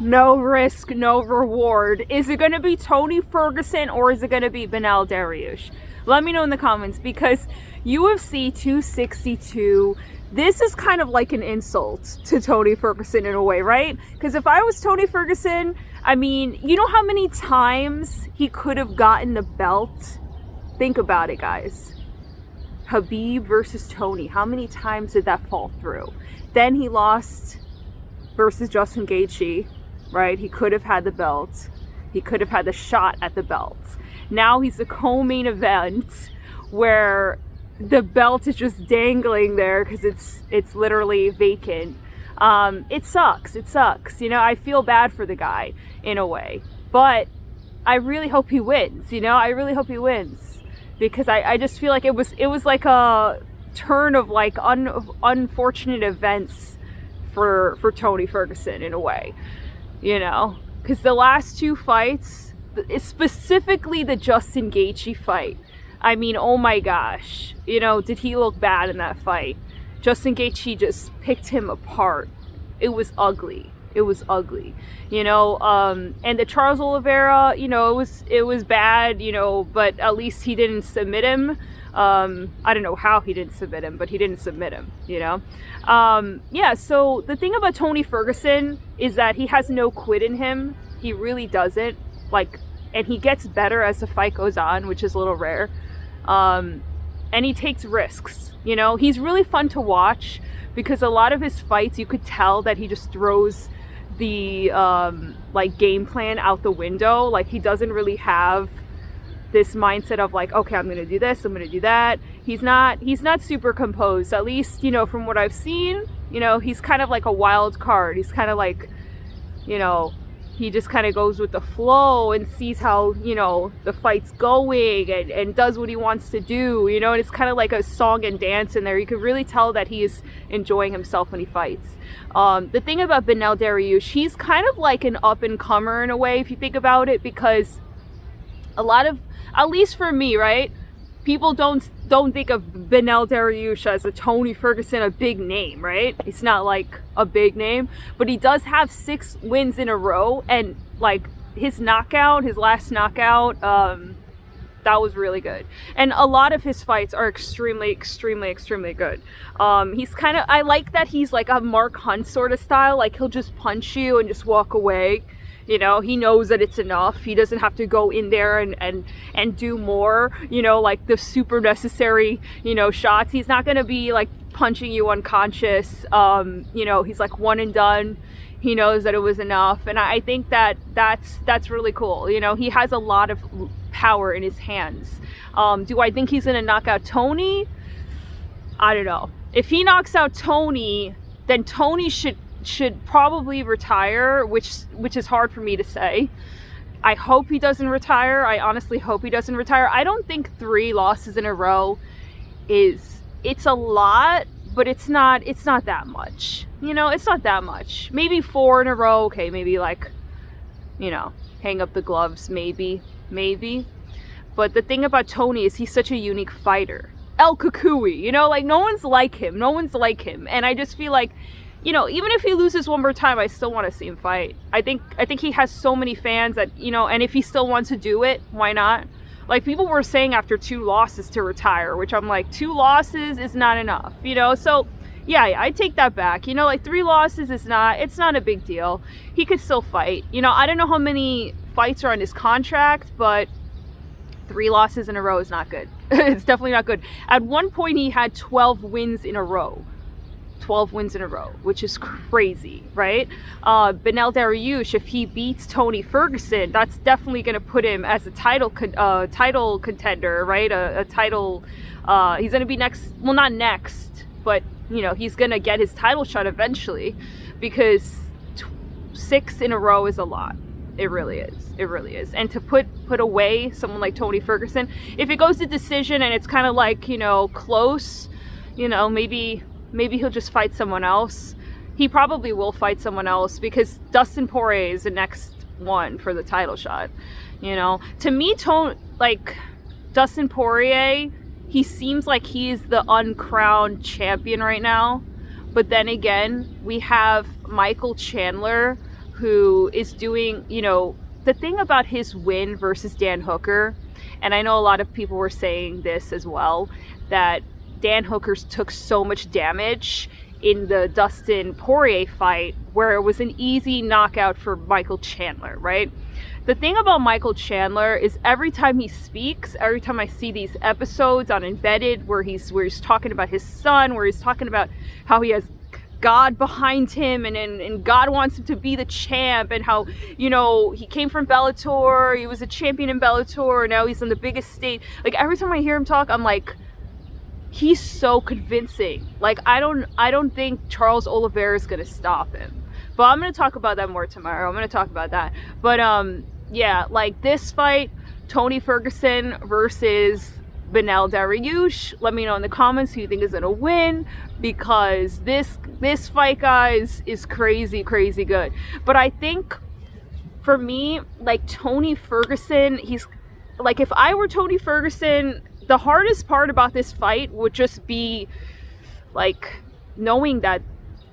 no risk, no reward. Is it going to be Tony Ferguson or is it going to be Beneil Dariush? Let me know in the comments, because UFC 262, this is kind of like an insult to Tony Ferguson in a way, right? Because if I was Tony Ferguson, I mean, you know how many times he could have gotten the belt? Think about it, guys. Khabib versus Tony, how many times did that fall through? Then he lost versus Justin Gaethje, right? He could have had the belt. He could have had the shot at the belt. Now he's the co-main event where the belt is just dangling there because it's literally vacant. It sucks. You know, I feel bad for the guy in a way, but I really hope he wins. You know, I really hope he wins, because I just feel like it was like a turn of like unfortunate events for Tony Ferguson in a way, you know, because the last two fights, specifically the Justin Gaethje fight, I mean, oh my gosh, you know, did he look bad in that fight? Justin Gaethje just picked him apart. It was ugly. You know, and the Charles Oliveira, you know, it was bad, you know, but at least he didn't submit him. I don't know how he didn't submit him, but he didn't submit him, you know. Yeah, so the thing about Tony Ferguson is that he has no quit in him. He really doesn't, like, and he gets better as the fight goes on, which is a little rare. And he takes risks, you know. He's really fun to watch because a lot of his fights, you could tell that he just throws the like game plan out the window. Like, he doesn't really have this mindset of like, okay, I'm gonna do this, I'm gonna do that. He's not super composed, at least, you know, from what I've seen. You know, he's kind of like a wild card. He's kind of like, you know, he just kind of goes with the flow and sees how, you know, the fight's going and does what he wants to do, you know, and it's kind of like a song and dance in there. You can really tell that he is enjoying himself when he fights. The thing about Beneil Dariush, he's kind of like an up-and-comer in a way, if you think about it, because a lot of, at least for me, right, people don't think of Beneil Dariush as a Tony Ferguson, a big name, right? It's not like a big name, but he does have 6 wins in a row, and like his last knockout, that was really good. And a lot of his fights are extremely good. He's kind of, I like that he's like a Mark Hunt sort of style, like he'll just punch you and just walk away. You know, he knows that it's enough. He doesn't have to go in there and do more, you know, like the super necessary, you know, shots. He's not going to be like punching you unconscious. You know, he's like one and done. He knows that it was enough. And I think that's really cool. You know, he has a lot of power in his hands. Do I think he's going to knock out Tony? I don't know. If he knocks out Tony, then Tony should probably retire, which is hard for me to say. I hope he doesn't retire. I honestly hope he doesn't retire. I don't think 3 losses in a row it's a lot, but it's not that much. You know, it's not that much. Maybe 4 in a row, okay, maybe like, you know, hang up the gloves, maybe. But the thing about Tony is he's such a unique fighter. El Kukui, you know, like no one's like him. And I just feel like, you know, even if he loses one more time, I still want to see him fight. I think he has so many fans that, you know, and if he still wants to do it, why not? Like, people were saying after 2 losses to retire, which I'm like, 2 losses is not enough, you know? So, yeah, I take that back. You know, like 3 losses it's not a big deal. He could still fight. You know, I don't know how many fights are on his contract, but 3 losses in a row is not good. It's definitely not good. At one point, he had 12 wins in a row. 12 wins in a row, which is crazy, right? Beneil Dariush, if he beats Tony Ferguson, that's definitely going to put him as a title contender, right? A title, he's going to be next, well, not next, but, you know, he's going to get his title shot eventually, because 6 in a row is a lot. It really is. And to put away someone like Tony Ferguson, if it goes to decision and it's kind of like, you know, close, you know, maybe he'll just fight someone else. He probably will fight someone else, because Dustin Poirier is the next one for the title shot. You know, to me, Dustin Poirier, he seems like he is the uncrowned champion right now. But then again, we have Michael Chandler, who is doing, you know, the thing about his win versus Dan Hooker, and I know a lot of people were saying this as well, that Dan Hooker took so much damage in the Dustin Poirier fight where it was an easy knockout for Michael Chandler, right? The thing about Michael Chandler is every time he speaks, every time I see these episodes on Embedded where he's talking about his son, where he's talking about how he has God behind him and God wants him to be the champ, and how, you know, he came from Bellator, he was a champion in Bellator, now he's on the biggest stage. Like, every time I hear him talk, I'm like, he's so convincing. Like, I don't think Charles Oliveira is gonna stop him. But I'm gonna talk about that more tomorrow. I'm gonna talk about that. But yeah, like this fight, Tony Ferguson versus Beneil Dariush. Let me know in the comments who you think is gonna win, because this fight, guys, is crazy good. But I think for me, like, Tony Ferguson, he's like, if I were Tony Ferguson, the hardest part about this fight would just be like knowing that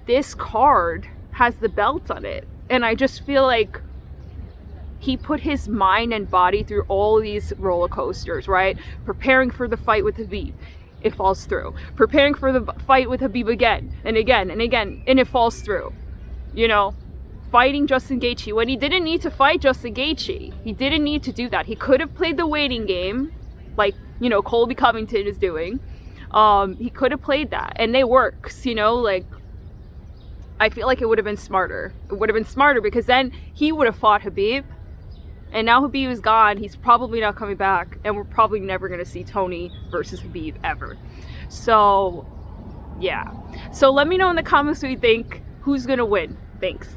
this card has the belt on it. And I just feel like he put his mind and body through all these roller coasters, right? Preparing for the fight with Khabib, it falls through. Preparing for the fight with Khabib again and again and again, and it falls through. You know, fighting Justin Gaethje when he didn't need to fight Justin Gaethje. He didn't need to do that. He could have played the waiting game, like, you know, Colby Covington is doing. He could have played that, and it works, you know, like, I feel like it would have been smarter. It would have been smarter, because then he would have fought Khabib, and now Khabib is gone. He's probably not coming back, and we're probably never going to see Tony versus Khabib ever. So, yeah. So let me know in the comments what you think. Who's going to win? Thanks.